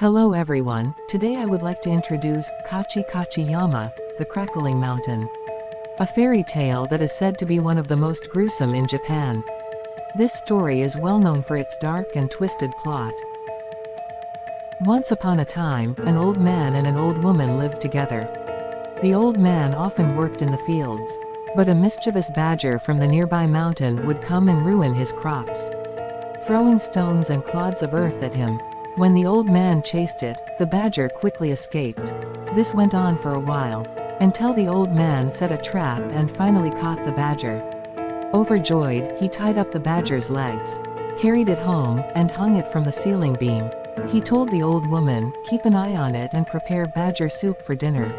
Hello everyone, today I would like to introduce Kachi Kachi Yama, the Crackling Mountain. A fairy tale that is said to be one of the most gruesome in Japan. This story is well known for its dark and twisted plot. Once upon a time, an old man and an old woman lived together. The old man often worked in the fields, but a mischievous badger from the nearby mountain would come and ruin his crops, throwing stones and clods of earth at him. When the old man chased it, the badger quickly escaped. This went on for a while, until the old man set a trap and finally caught the badger. Overjoyed, he tied up the badger's legs, carried it home, and hung it from the ceiling beam. He told the old woman, "Keep an eye on it and prepare badger soup for dinner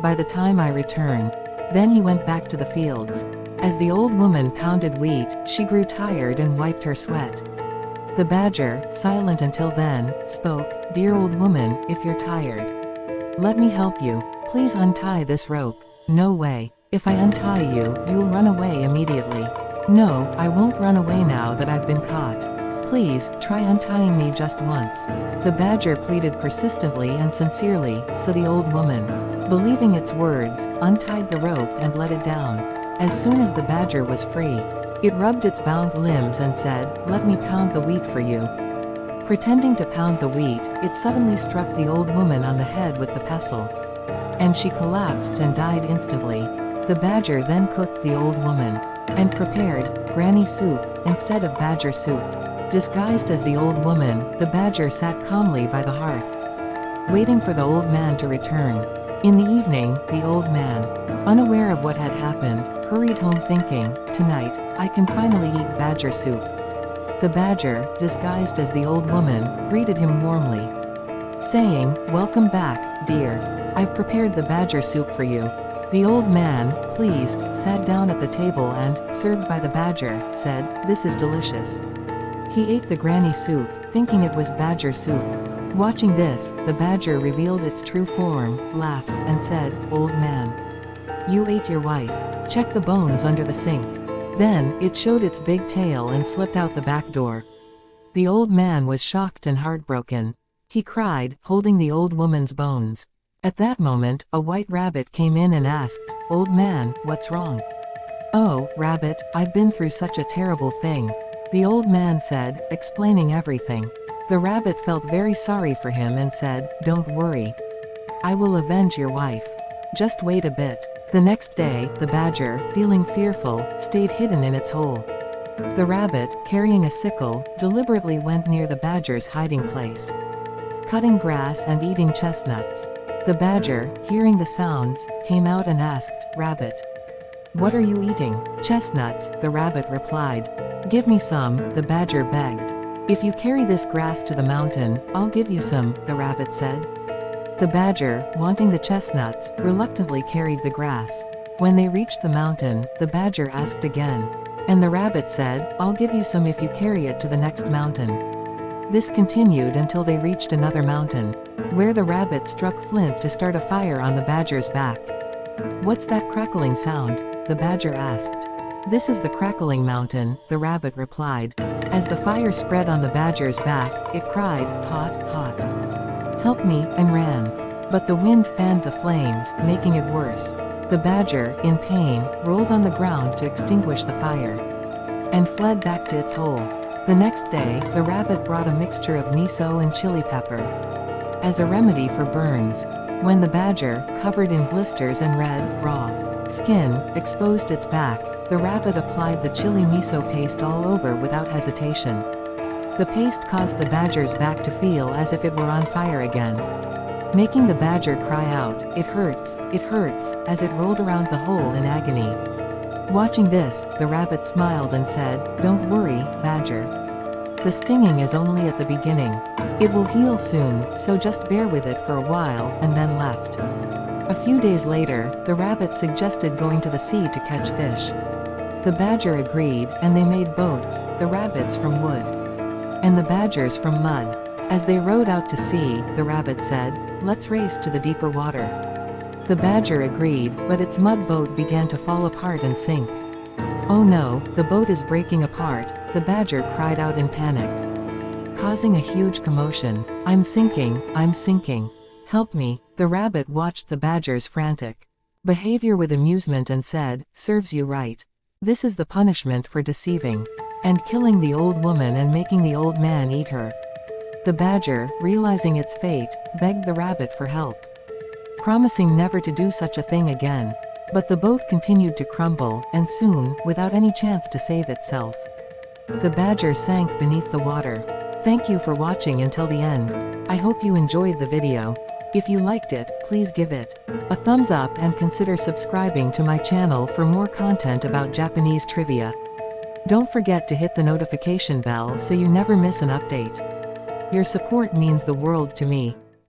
by the time I return." Then he went back to the fields. As the old woman pounded wheat, she grew tired and wiped her sweat. The badger, silent until then, spoke, "Dear old woman, if you're tired, let me help you. Please untie this rope." "No way. If I untie you, you'll run away immediately." "No, I won't run away now that I've been caught. Please, try untying me just once." The badger pleaded persistently and sincerely, so the old woman, believing its words, untied the rope and let it down. As soon as the badger was free, it rubbed its bound limbs and said, "Let me pound the wheat for you." Pretending to pound the wheat, it suddenly struck the old woman on the head with the pestle, and she collapsed and died instantly. The badger then cooked the old woman, and prepared granny soup instead of badger soup. Disguised as the old woman, the badger sat calmly by the hearth, waiting for the old man to return. In the evening, the old man, unaware of what had happened, hurried home thinking, "Tonight, I can finally eat badger soup." The badger, disguised as the old woman, greeted him warmly, saying, "Welcome back, dear. I've prepared the badger soup for you." The old man, pleased, sat down at the table and, served by the badger, said, "This is delicious." He ate the granny soup, thinking it was badger soup. Watching this, the badger revealed its true form, laughed, and said, "Old man, you ate your wife. Check the bones under the sink." Then, it showed its big tail and slipped out the back door. The old man was shocked and heartbroken. He cried, holding the old woman's bones. At that moment, a white rabbit came in and asked, "Old man, what's wrong?" "Oh, rabbit, I've been through such a terrible thing," the old man said, explaining everything. The rabbit felt very sorry for him and said, "Don't worry. I will avenge your wife. Just wait a bit." The next day, the badger, feeling fearful, stayed hidden in its hole. The rabbit, carrying a sickle, deliberately went near the badger's hiding place, cutting grass and eating chestnuts. The badger, hearing the sounds, came out and asked, "Rabbit, what are you eating?" "Chestnuts," the rabbit replied. "Give me some," the badger begged. "If you carry this grass to the mountain, I'll give you some," the rabbit said. The badger, wanting the chestnuts, reluctantly carried the grass. When they reached the mountain, the badger asked again, and the rabbit said, "I'll give you some if you carry it to the next mountain." This continued until they reached another mountain, where the rabbit struck flint to start a fire on the badger's back. "What's that crackling sound?" the badger asked. "This is the crackling mountain," the rabbit replied. As the fire spread on the badger's back, it cried, "Hot, hot. Help me," and ran. But the wind fanned the flames, making it worse. The badger, in pain, rolled on the ground to extinguish the fire, and fled back to its hole. The next day, the rabbit brought a mixture of miso and chili pepper as a remedy for burns. When the badger, covered in blisters and red, raw skin, exposed its back, the rabbit applied the chili miso paste all over without hesitation. The paste caused the badger's back to feel as if it were on fire again, making the badger cry out, it hurts," as it rolled around the hole in agony. Watching this, the rabbit smiled and said, "Don't worry, badger. The stinging is only at the beginning. It will heal soon, so just bear with it for a while," and then left. A few days later, the rabbit suggested going to the sea to catch fish. The badger agreed, and they made boats, the rabbits from wood, and the badgers from mud. As they rowed out to sea, the rabbit said, "Let's race to the deeper water." The badger agreed, but its mud boat began to fall apart and sink. "Oh no, the boat is breaking apart," the badger cried out in panic. causing a huge commotion. I'm sinking, I'm sinking. Help me. The rabbit watched the badger's frantic behavior with amusement and said, serves you right. This is the punishment for deceiving and killing the old woman and making the old man eat her. The badger, realizing its fate, begged the rabbit for help, promising never to do such a thing again. But the boat continued to crumble, and soon, without any chance to save itself, the badger sank beneath the water. Thank you for watching until the end. I hope you enjoyed the video. If you liked it, please give it a thumbs up and consider subscribing to my channel for more content about Japanese trivia. Don't forget to hit the notification bell so you never miss an update. Your support means the world to me.